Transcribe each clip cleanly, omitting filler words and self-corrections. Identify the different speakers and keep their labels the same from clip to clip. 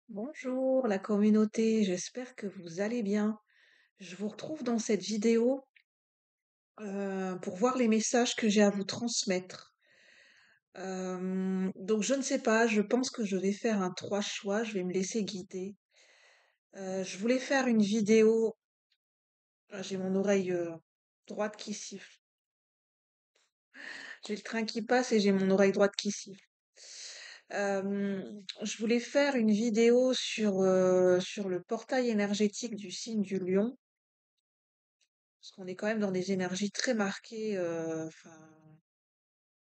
Speaker 1: Bonjour la communauté, j'espère que vous allez bien. Je vous retrouve dans cette vidéo pour voir les messages que j'ai à vous transmettre. Donc je ne sais pas, je pense que je vais faire un trois choix, je vais me laisser guider. Je voulais faire une vidéo, j'ai mon oreille droite qui siffle. J'ai le train qui passe et j'ai mon oreille droite qui siffle. Je voulais faire une vidéo sur le portail énergétique du signe du lion. Parce qu'on est quand même dans des énergies très marquées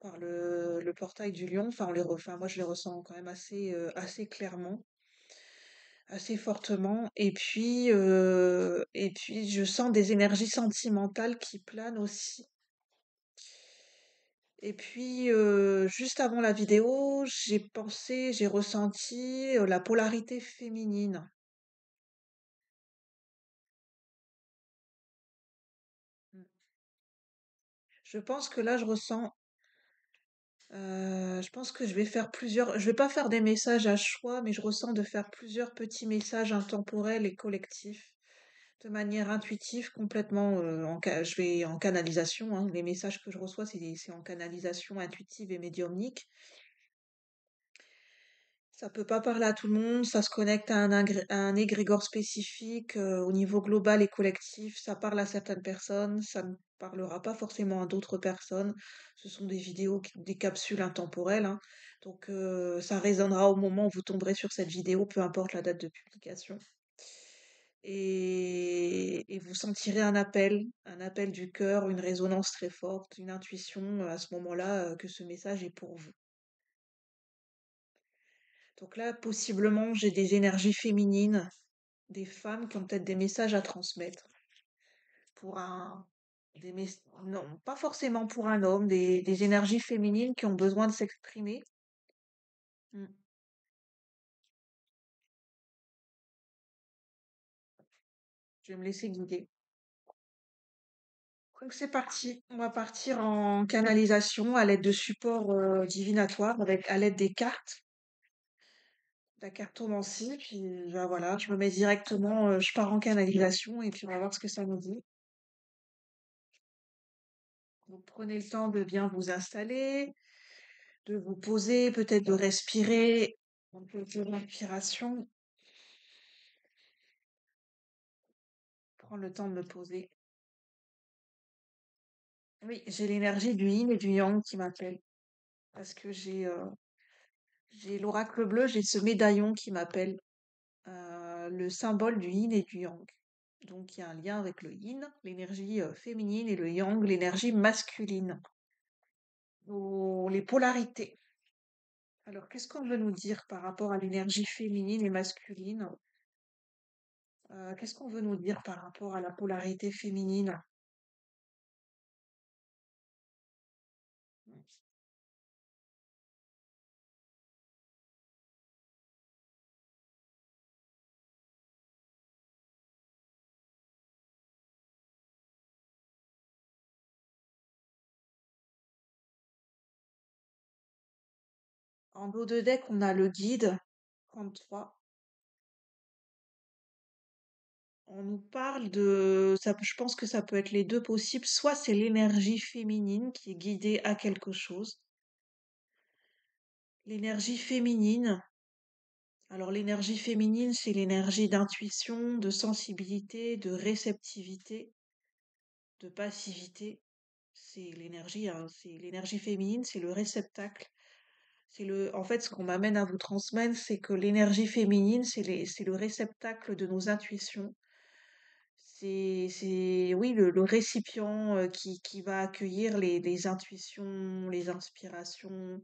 Speaker 1: par le portail du lion. Enfin, moi, je les ressens quand même assez clairement, assez fortement. Et puis, je sens des énergies sentimentales qui planent aussi. Et puis, juste avant la vidéo, j'ai ressenti la polarité féminine. Mm. Je pense que là, je pense que je vais pas faire des messages à choix, mais je ressens de faire plusieurs petits messages intemporels et collectifs, de manière intuitive, complètement, je vais en canalisation, hein. Les messages que je reçois, c'est en canalisation intuitive et médiumnique. Ça peut pas parler à tout le monde, ça se connecte à un égrégore spécifique, au niveau global et collectif. Ça parle à certaines personnes, ça ne parlera pas forcément à d'autres personnes. Ce sont des vidéos, des capsules intemporelles, hein. Donc, ça résonnera au moment où vous tomberez sur cette vidéo, peu importe la date de publication. Et vous sentirez un appel du cœur, une résonance très forte, une intuition à ce moment-là, que ce message est pour vous. Donc là, possiblement, j'ai des énergies féminines, des femmes qui ont peut-être des messages à transmettre pour non, pas forcément pour un homme, des énergies féminines qui ont besoin de s'exprimer. Mm. Je vais me laisser guider. Donc c'est parti. On va partir en canalisation à l'aide de supports divinatoires, à l'aide des cartes, de la cartomancie. Puis ben voilà, je me mets directement, je pars en canalisation et puis on va voir ce que ça nous dit. Donc prenez le temps de bien vous installer, de vous poser, peut-être de respirer un peu de respiration. Prendre le temps de me poser. Oui, j'ai l'énergie du yin et du yang qui m'appelle. Parce que j'ai l'oracle bleu, j'ai ce médaillon qui m'appelle. Le symbole du yin et du yang. Donc il y a un lien avec le yin, l'énergie féminine, et le yang, l'énergie masculine. Les polarités. Alors, qu'est-ce qu'on veut nous dire par rapport à l'énergie féminine et masculine? Qu'est-ce qu'on veut nous dire par rapport à la polarité féminine? En dos de deck, on a le guide 33. On nous parle je pense que ça peut être les deux possibles. Soit c'est l'énergie féminine qui est guidée à quelque chose. L'énergie féminine. Alors l'énergie féminine, c'est l'énergie d'intuition, de sensibilité, de réceptivité, de passivité. C'est l'énergie féminine, c'est le réceptacle. En fait, ce qu'on m'amène à vous transmettre, c'est que l'énergie féminine, c'est le réceptacle de nos intuitions. Oui, le récipient qui va accueillir les intuitions, les inspirations.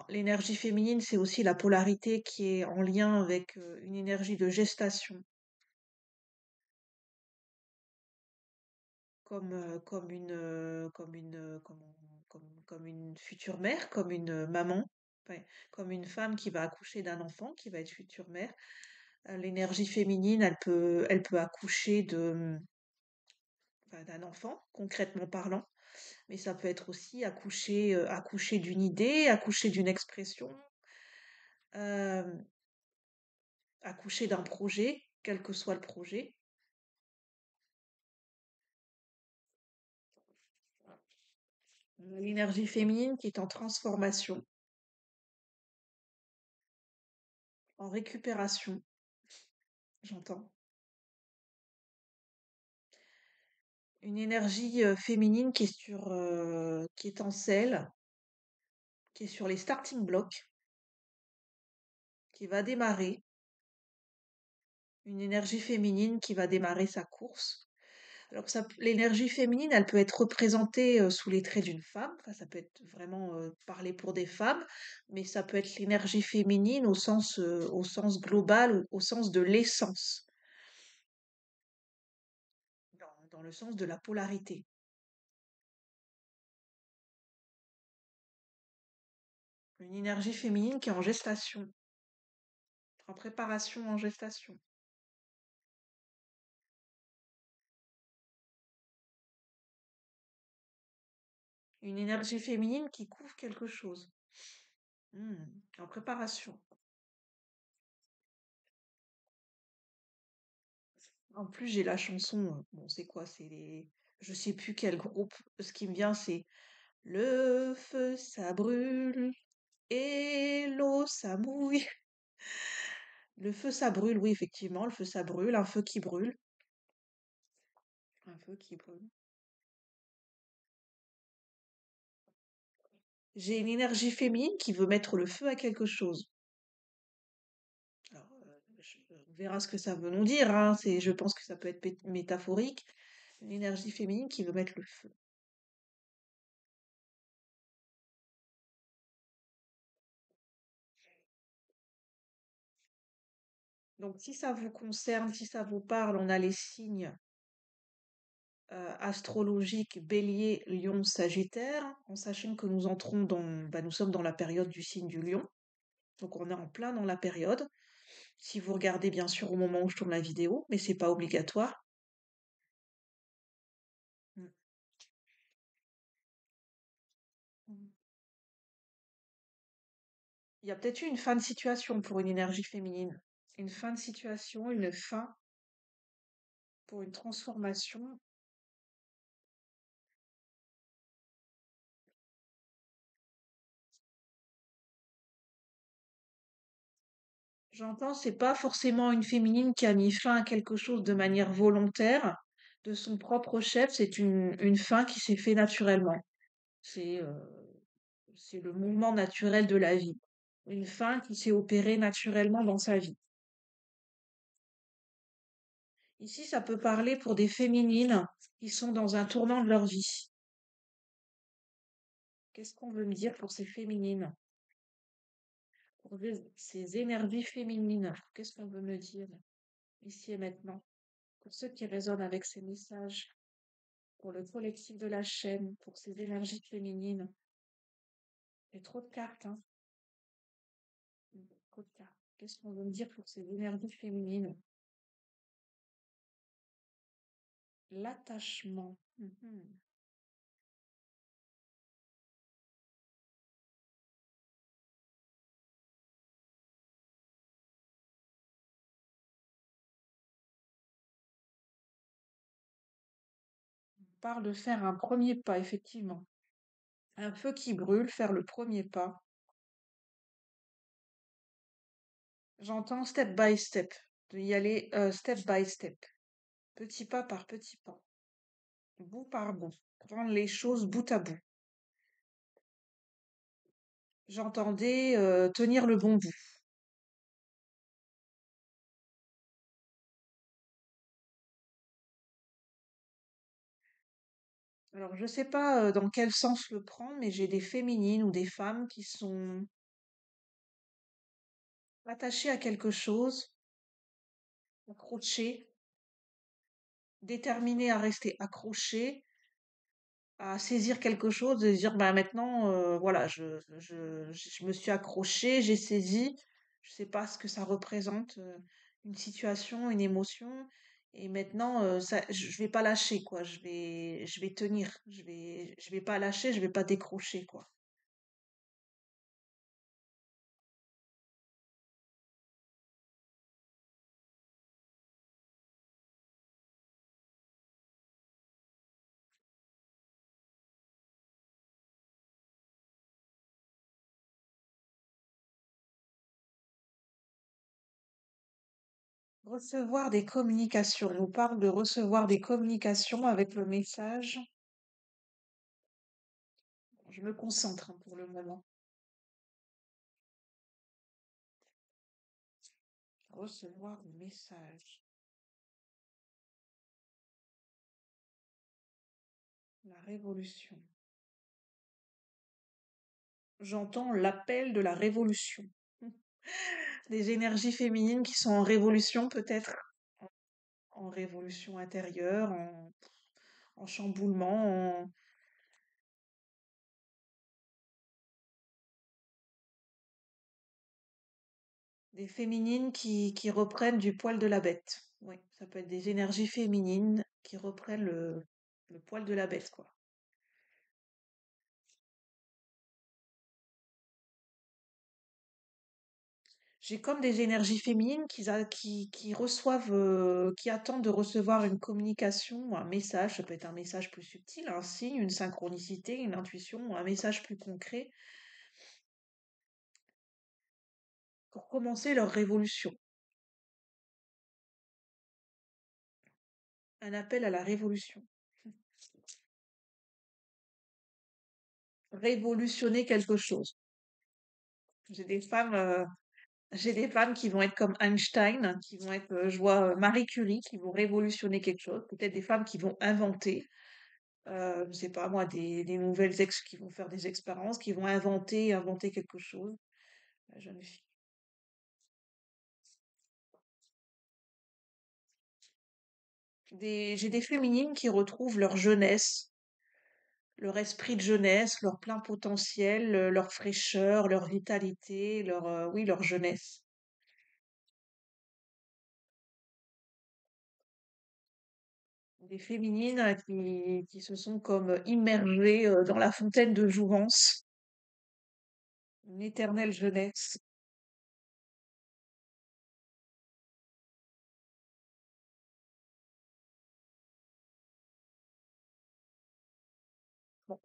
Speaker 1: L'énergie féminine, c'est aussi la polarité qui est en lien avec une énergie de gestation, comme une future mère, comme une maman, enfin, comme une femme qui va accoucher d'un enfant, qui va être future mère. L'énergie féminine, elle peut accoucher enfin, d'un enfant, concrètement parlant, mais ça peut être aussi accoucher d'une idée, accoucher d'une expression. accoucher d'un projet, quel que soit le projet. On a l'énergie féminine qui est en transformation, en récupération, j'entends. Une énergie féminine qui est en selle, qui est sur les starting blocks, qui va démarrer. Une énergie féminine qui va démarrer sa course. Alors l'énergie féminine, elle peut être représentée sous les traits d'une femme. Enfin, ça peut être vraiment parlé pour des femmes, mais ça peut être l'énergie féminine au sens global, au sens de l'essence, dans le sens de la polarité. Une énergie féminine qui est en gestation, en préparation, en gestation. Une énergie féminine qui couvre quelque chose. En préparation. En plus, j'ai la chanson, bon, c'est quoi? C'est les... Je sais plus quel groupe. Ce qui me vient, c'est le feu, ça brûle, et l'eau, ça mouille. Le feu, ça brûle, oui, effectivement, le feu, ça brûle, un feu qui brûle. Un feu qui brûle. J'ai une énergie féminine qui veut mettre le feu à quelque chose. Alors, on verra ce que ça veut nous dire, hein. Je pense que ça peut être métaphorique. Une énergie féminine qui veut mettre le feu. Donc, si ça vous concerne, si ça vous parle, on a les signes astrologiques Bélier, Lion, Sagittaire, en sachant que nous entrons nous sommes dans la période du signe du Lion. Donc, on est en plein dans la période. Si vous regardez bien sûr au moment où je tourne la vidéo, mais c'est pas obligatoire. Mm. Mm. Il y a peut-être eu une fin de situation pour une énergie féminine. Une fin de situation, une fin pour une transformation. J'entends, c'est pas forcément une féminine qui a mis fin à quelque chose de manière volontaire, de son propre chef, c'est une fin qui s'est fait naturellement. C'est c'est le mouvement naturel de la vie. Une fin qui s'est opérée naturellement dans sa vie. Ici, ça peut parler pour des féminines qui sont dans un tournant de leur vie. Qu'est-ce qu'on veut me dire pour ces féminines? Pour ces énergies féminines, qu'est-ce qu'on veut me dire ici et maintenant? Pour ceux qui résonnent avec ces messages, pour le collectif de la chaîne, pour ces énergies féminines. Il y a trop de cartes, hein? Trop de cartes. Qu'est-ce qu'on veut me dire pour ces énergies féminines? L'attachement. Mhm. On parle de faire un premier pas, effectivement. Un feu qui brûle, faire le premier pas. J'entends step by step, de y aller step by step, petit pas par petit pas, bout par bout, prendre les choses bout à bout. J'entendais tenir le bon bout. Alors, je sais pas dans quel sens le prendre, mais j'ai des féminines ou des femmes qui sont attachées à quelque chose, accrochées, déterminées à rester accrochées, à saisir quelque chose et dire bah maintenant voilà je me suis accrochée, j'ai saisi, je sais pas ce que ça représente, une situation, une émotion et maintenant je vais pas lâcher quoi, je vais tenir, je vais pas lâcher, je vais pas décrocher quoi. Recevoir des communications. On nous parle de recevoir des communications avec le message. Je me concentre hein, pour le moment. Recevoir des messages. La révolution. J'entends l'appel de la révolution. Des énergies féminines qui sont en révolution peut-être, en révolution intérieure, en chamboulement, des féminines qui reprennent du poil de la bête. Oui, ça peut être des énergies féminines qui reprennent le poil de la bête, quoi. J'ai comme des énergies féminines qui reçoivent, qui attendent de recevoir une communication, ou un message, ça peut être un message plus subtil, un signe, une synchronicité, une intuition, ou un message plus concret, pour commencer leur révolution. Un appel à la révolution. Révolutionner quelque chose. J'ai des femmes, j'ai des femmes qui vont être comme Einstein, qui vont être, je vois Marie Curie, qui vont révolutionner quelque chose. Peut-être des femmes qui vont inventer, je sais pas moi, des nouvelles qui vont faire des expériences, qui vont inventer quelque chose. La jeune fille. J'ai des féminines qui retrouvent leur jeunesse, leur esprit de jeunesse, leur plein potentiel, leur fraîcheur, leur vitalité, oui, leur jeunesse. Des féminines qui se sont comme immergées dans la fontaine de jouvence, une éternelle jeunesse. Bon,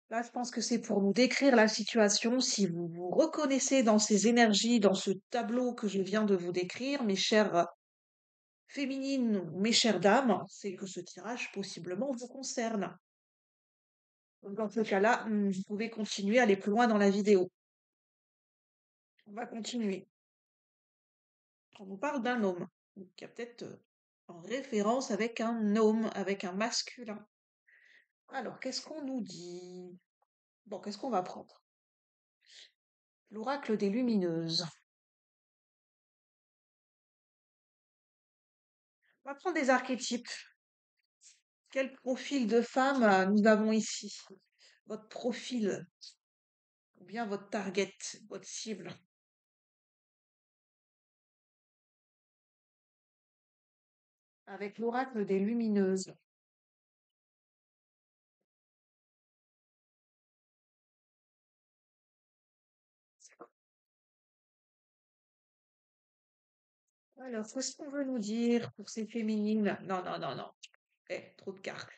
Speaker 1: là, je pense que c'est pour nous décrire la situation. Si vous vous reconnaissez dans ces énergies, dans ce tableau que je viens de vous décrire, mes chères féminines, ou mes chères dames, c'est que ce tirage possiblement vous concerne. Donc, dans ce cas-là, vous pouvez continuer à aller plus loin dans la vidéo. On va continuer. On nous parle d'un homme, donc il y a peut-être en référence avec un homme, avec un masculin. Alors, qu'est-ce qu'on nous dit? Bon, qu'est-ce qu'on va prendre? L'oracle des lumineuses. On va prendre des archétypes. Quel profil de femme nous avons ici? Votre profil, ou bien votre target, votre cible. Avec l'oracle des lumineuses. Alors, qu'est-ce qu'on veut nous dire pour ces féminines? Non, non, non, non. Trop de cartes.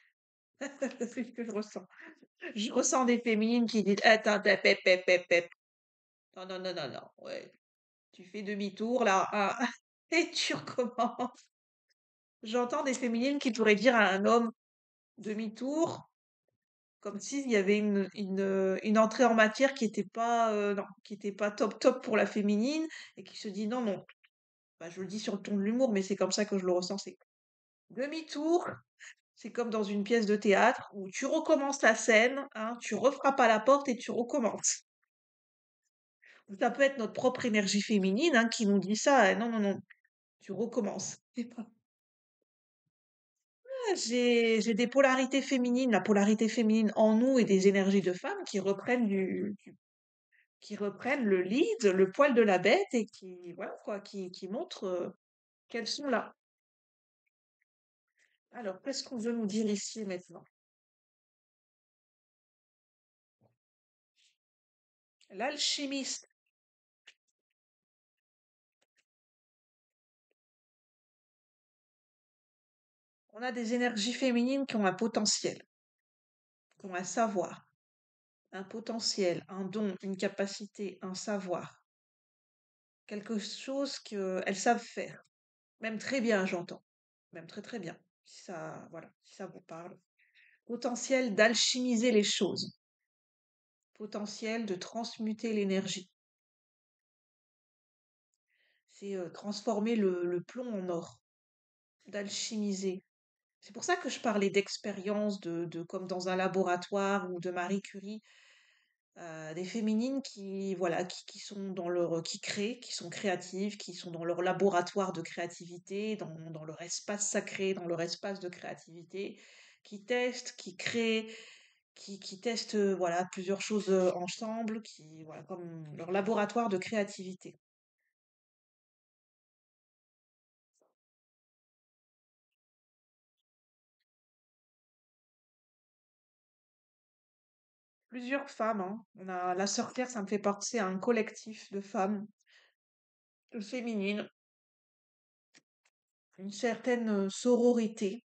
Speaker 1: C'est ce que je ressens. Je ressens des féminines qui disent attends, pep, pep, pep, pep, pep. Non, non, non, non, non. Ouais. Tu fais demi-tour là, hein, et tu recommences. J'entends des féminines qui pourraient dire à un homme demi-tour, comme s'il y avait une entrée en matière qui était pas, non, qui était pas top top pour la féminine et qui se dit non, non. Bah, je le dis sur le ton de l'humour, mais c'est comme ça que je le ressens. C'est demi-tour, c'est comme dans une pièce de théâtre où tu recommences la scène, hein, tu refrappes à la porte et tu recommences. Ça peut être notre propre énergie féminine hein, qui nous dit ça. Non, non, non, tu recommences. C'est pas- J'ai des polarités féminines, la polarité féminine en nous et des énergies de femmes qui reprennent qui reprennent le lead, le poil de la bête et qui, voilà quoi, qui montrent qu'elles sont là. Alors, qu'est-ce qu'on veut nous dire ici maintenant? L'alchimiste. On a des énergies féminines qui ont un potentiel, qui ont un savoir, un potentiel, un don, une capacité, un savoir, quelque chose qu'elles savent faire. Même très bien, j'entends. Même très très bien. Si ça, voilà, si ça vous parle. Potentiel d'alchimiser les choses. Potentiel de transmuter l'énergie. C'est transformer le plomb en or. D'alchimiser. C'est pour ça que je parlais d'expérience, comme dans un laboratoire ou de Marie Curie, des féminines qui, voilà, qui sont dans qui créent, qui sont créatives, qui sont dans leur laboratoire de créativité, dans leur espace sacré, dans leur espace de créativité, qui testent, qui créent, qui testent, voilà, plusieurs choses ensemble, qui, voilà, comme leur laboratoire de créativité. Plusieurs femmes, hein. On a la Sœur Claire, ça me fait penser à un collectif de femmes féminines, une certaine sororité,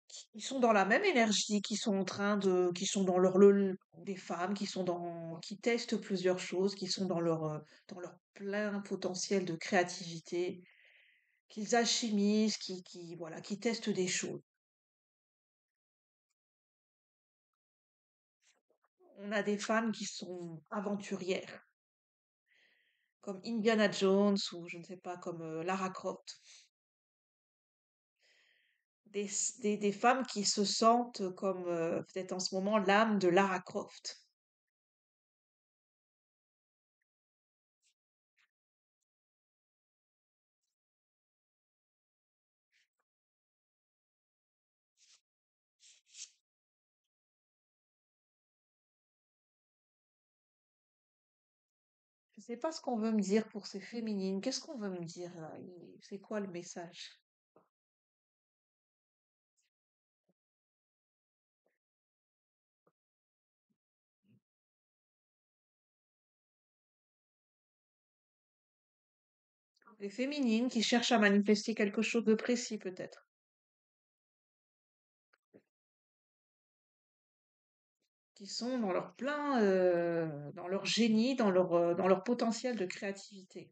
Speaker 1: qui sont dans la même énergie, qui sont en train de, qui sont dans des femmes qui sont qui testent plusieurs choses, qui sont dans leur plein potentiel de créativité, qu'ils alchimisent, voilà, qui testent des choses. On a des femmes qui sont aventurières, comme Indiana Jones ou je ne sais pas, comme Lara Croft. Des femmes qui se sentent comme peut-être en ce moment l'âme de Lara Croft. Je sais pas ce qu'on veut me dire pour ces féminines. Qu'est-ce qu'on veut me dire là? C'est quoi le message? Les féminines qui cherchent à manifester quelque chose de précis peut-être, qui sont dans leur plein, dans leur génie, dans leur potentiel de créativité.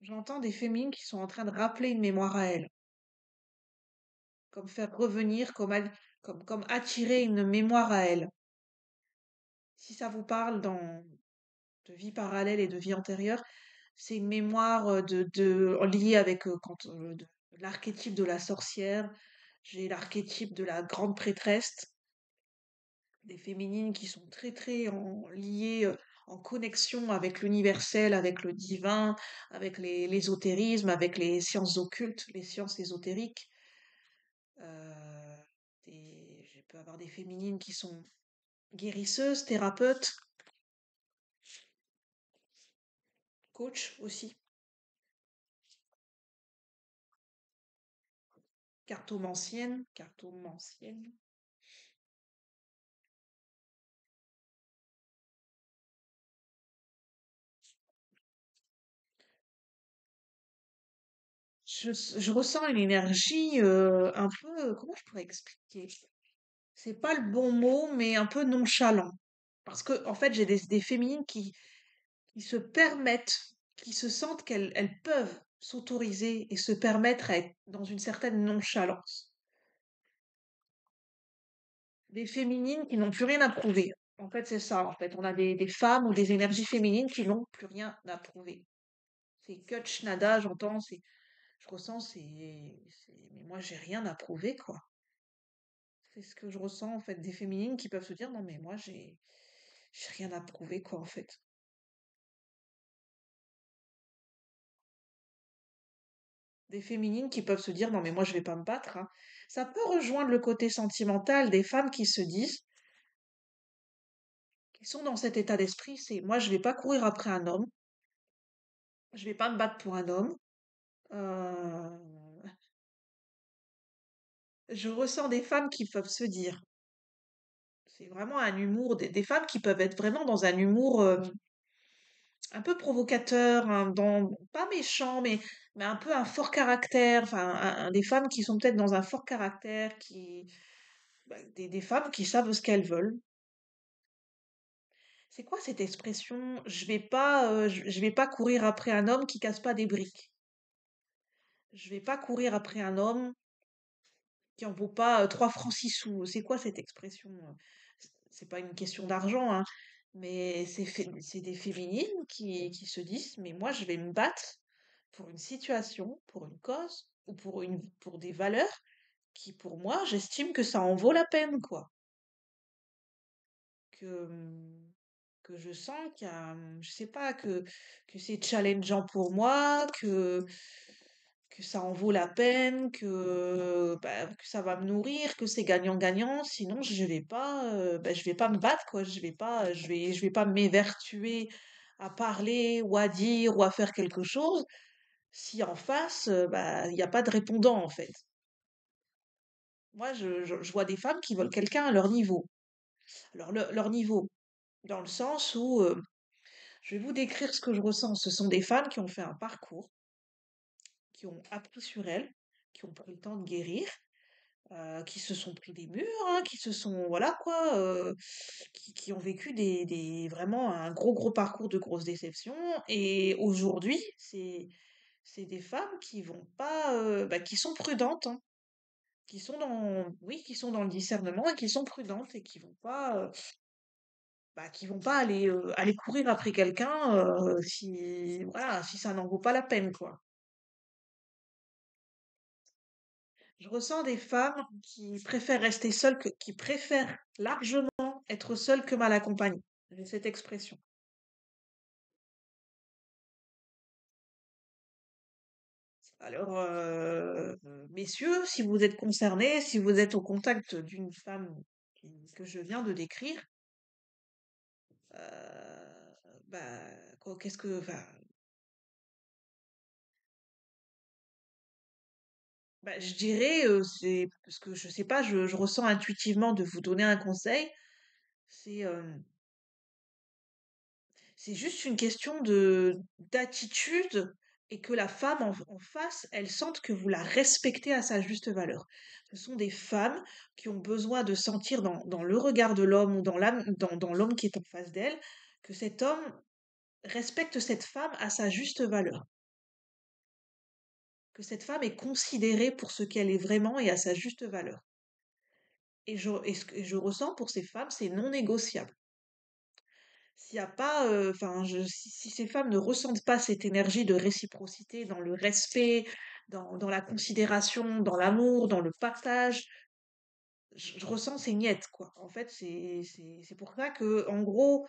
Speaker 1: J'entends des féminines qui sont en train de rappeler une mémoire à elles, comme faire revenir, comme attirer une mémoire à elles. Si ça vous parle de vie parallèle et de vie antérieure, c'est une mémoire liée avec l'archétype de la sorcière. J'ai l'archétype de la grande prêtresse, des féminines qui sont très très liées, en connexion avec l'universel, avec le divin, avec l'ésotérisme, avec les sciences occultes, les sciences ésotériques. Euh, je peux avoir des féminines qui sont guérisseuses, thérapeutes, coachs aussi, cartomanciennes. Je ressens une énergie un peu, comment je pourrais expliquer? C'est pas le bon mot, mais un peu nonchalant. Parce que, en fait, j'ai des féminines qui se permettent, qui se sentent qu'elles peuvent s'autoriser et se permettre à être dans une certaine nonchalance. Des féminines qui n'ont plus rien à prouver. En fait, c'est ça. En fait, on a des femmes ou des énergies féminines qui n'ont plus rien à prouver. C'est Kutch Nada, j'entends, je ressens, mais moi, j'ai rien à prouver, quoi. C'est ce que je ressens, en fait, des féminines qui peuvent se dire, non, mais moi, j'ai rien à prouver, quoi, en fait. Des féminines qui peuvent se dire, non, mais moi, je vais pas me battre, hein. Ça peut rejoindre le côté sentimental des femmes qui se disent, qui sont dans cet état d'esprit, c'est, moi, je vais pas courir après un homme, je vais pas me battre pour un homme. Euh, je ressens des femmes qui peuvent se dire, c'est vraiment un humour, des femmes qui peuvent être vraiment dans un humour un peu provocateur, pas méchant, mais un peu un fort caractère, enfin, des femmes qui sont peut-être dans un fort caractère, des femmes qui savent ce qu'elles veulent, C'est quoi cette expression? Je vais pas courir après un homme qui casse pas des briques. Je vais pas courir après un homme qui en vaut pas 3 francs 6 sous. C'est quoi cette expression? C'est pas une question d'argent, hein, mais c'est des féminines qui se disent, mais moi je vais me battre pour une situation, pour une cause ou pour des valeurs qui, pour moi, j'estime que ça en vaut la peine, quoi. Que, que je sens qu'il y a, je sais pas, que c'est challengeant pour moi, que ça en vaut la peine, que ça va me nourrir, que c'est gagnant-gagnant. Sinon, je vais pas me battre, quoi. Je vais pas m'évertuer à parler ou à dire ou à faire quelque chose si en face, il n'y a pas de répondant, en fait. Moi, je vois des femmes qui veulent quelqu'un à leur niveau. Alors, leur niveau, dans le sens où, je vais vous décrire ce que je ressens. Ce sont des femmes qui ont fait un parcours, qui ont appris sur elles, qui ont pris le temps de guérir, qui se sont pris des murs, hein, qui se sont, voilà quoi, qui ont vécu vraiment un gros parcours de grosses déceptions. Et aujourd'hui, c'est des femmes qui vont pas, qui sont prudentes, hein, oui, qui sont dans le discernement et qui sont prudentes et qui vont pas aller courir après quelqu'un si, voilà, si ça n'en vaut pas la peine, quoi. Je ressens des femmes qui préfèrent rester seules qui préfèrent largement être seules que mal accompagnées. J'ai cette expression. Alors, messieurs, si vous êtes concernés, si vous êtes au contact d'une femme que je viens de décrire, qu'est-ce que, enfin, je dirais, c'est parce que je sais pas, je ressens intuitivement de vous donner un conseil. C'est c'est juste une question de d'attitude et que la femme en face, elle sente que vous la respectez à sa juste valeur. Ce sont des femmes qui ont besoin de sentir dans le regard de l'homme ou dans l'homme qui est en face d'elle, que cet homme respecte cette femme à sa juste valeur, que cette femme est considérée pour ce qu'elle est vraiment et à sa juste valeur. Et ce que je ressens pour ces femmes, c'est non négociable. S'il y a pas, si ces femmes ne ressentent pas cette énergie de réciprocité dans le respect, dans la considération, dans l'amour, dans le partage, je ressens ces niettes, quoi. En fait, c'est pour ça que, en gros,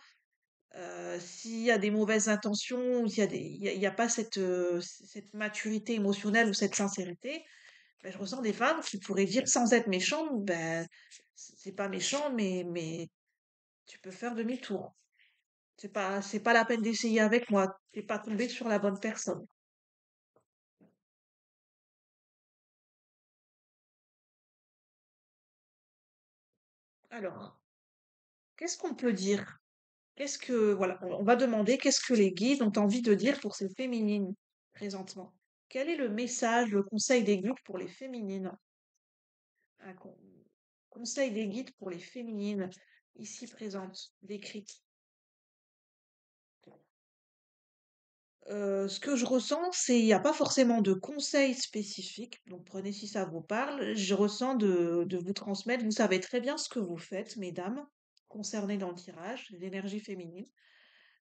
Speaker 1: s'il y a des mauvaises intentions, il y a pas cette maturité émotionnelle ou cette sincérité, je ressens des femmes qui pourraient dire sans être méchantes, c'est pas méchant, mais tu peux faire demi-tour. C'est pas la peine d'essayer avec moi. T'es pas tombé sur la bonne personne. Alors, qu'est-ce qu'on peut dire? Voilà, on va demander qu'est-ce que les guides ont envie de dire pour ces féminines présentement. Quel est le message, le conseil des guides pour les féminines? Un conseil des guides pour les féminines ici présentes, décrites. Ce que je ressens, c'est il n'y a pas forcément de conseils spécifiques, donc prenez si ça vous parle. Je ressens de vous transmettre, vous savez très bien ce que vous faites, mesdames, concernées dans le tirage, l'énergie féminine.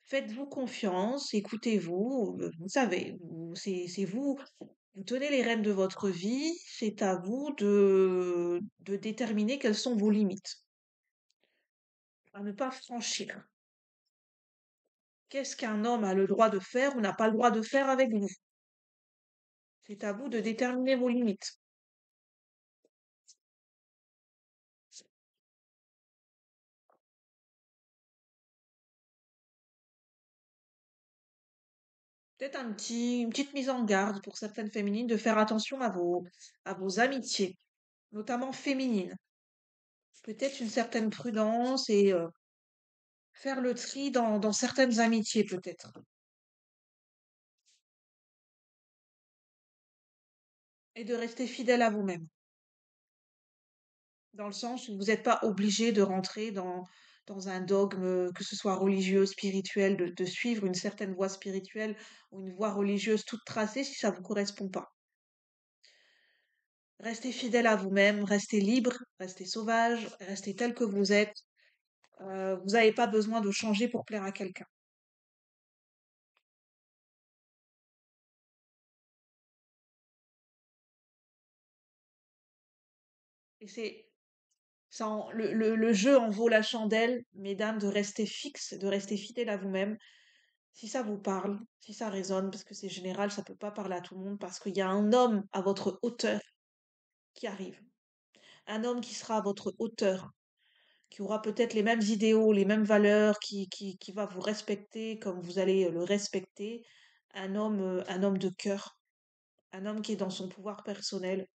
Speaker 1: Faites-vous confiance, écoutez-vous, vous savez, c'est vous, vous tenez les rênes de votre vie, c'est à vous de déterminer quelles sont vos limites, à ne pas franchir. Qu'est-ce qu'un homme a le droit de faire ou n'a pas le droit de faire avec vous? C'est à vous de déterminer vos limites. Peut-être une petite mise en garde pour certaines féminines de faire attention à vos amitiés, notamment féminines. Peut-être une certaine prudence et faire le tri dans certaines amitiés, peut-être. Et de rester fidèle à vous-même. Dans le sens où vous n'êtes pas obligé de rentrer dans un dogme, que ce soit religieux, spirituel, de suivre une certaine voie spirituelle ou une voie religieuse toute tracée si ça vous correspond pas. Restez fidèle à vous-même, restez libre, restez sauvage, restez tel que vous êtes. Vous n'avez pas besoin de changer pour plaire à quelqu'un. Et le jeu en vaut la chandelle, mesdames, de rester fixe, de rester fidèle à vous-même. Si ça vous parle, si ça résonne, parce que c'est général, ça peut pas parler à tout le monde, parce qu'il y a un homme à votre hauteur qui arrive. Un homme qui sera à votre hauteur, qui aura peut-être les mêmes idéaux, les mêmes valeurs, qui va vous respecter comme vous allez le respecter. Un homme de cœur, un homme qui est dans son pouvoir personnel,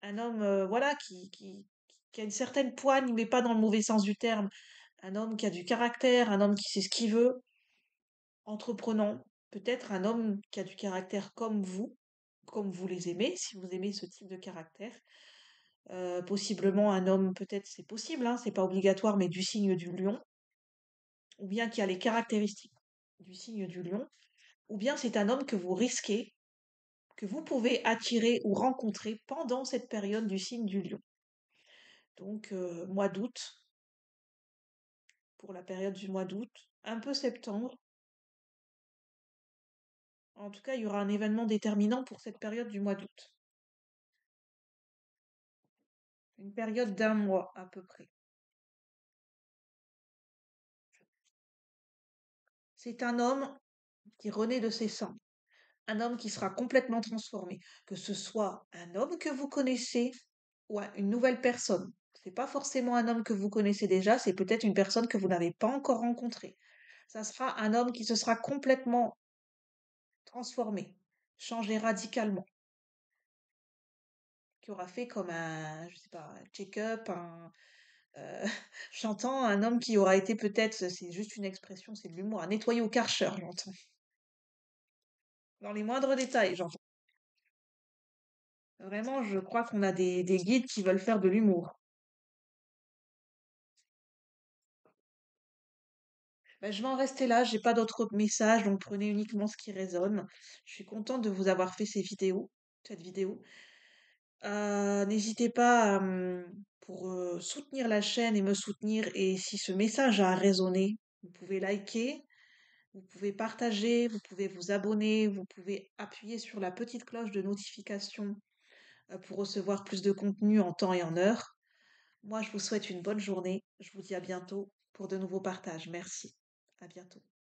Speaker 1: un homme, voilà, qui a une certaine poigne, mais pas dans le mauvais sens du terme. Un homme qui a du caractère, un homme qui sait ce qu'il veut, entreprenant. Peut-être un homme qui a du caractère comme vous les aimez, si vous aimez ce type de caractère. Possiblement un homme, peut-être c'est possible, hein, c'est pas obligatoire, mais du signe du lion, ou bien qui a les caractéristiques du signe du lion, ou bien c'est un homme que vous risquez, que vous pouvez attirer ou rencontrer pendant cette période du signe du lion. Donc, mois d'août, pour la période du mois d'août, un peu septembre. En tout cas, il y aura un événement déterminant pour cette période du mois d'août. Une période d'un mois à peu près. C'est un homme qui renaît de ses cendres, un homme qui sera complètement transformé, que ce soit un homme que vous connaissez ou une nouvelle personne. C'est pas forcément un homme que vous connaissez déjà, c'est peut-être une personne que vous n'avez pas encore rencontrée. Ça sera un homme qui se sera complètement transformé, changé radicalement, qui aura fait comme un, je sais pas, un check-up, j'entends un homme qui aura été peut-être, c'est juste une expression, c'est de l'humour, un nettoyé au Karcher, j'entends. Dans les moindres détails, j'entends. Vraiment, je crois qu'on a des guides qui veulent faire de l'humour. Ben, je vais en rester là, j'ai pas d'autres messages, donc prenez uniquement ce qui résonne. Je suis contente de vous avoir fait cette vidéo. N'hésitez pas pour soutenir la chaîne et me soutenir. Et si ce message a résonné, vous pouvez liker, vous pouvez partager, vous pouvez vous abonner, vous pouvez appuyer sur la petite cloche de notification pour recevoir plus de contenu en temps et en heure. Moi, je vous souhaite une bonne journée. Je vous dis à bientôt pour de nouveaux partages. Merci. À bientôt.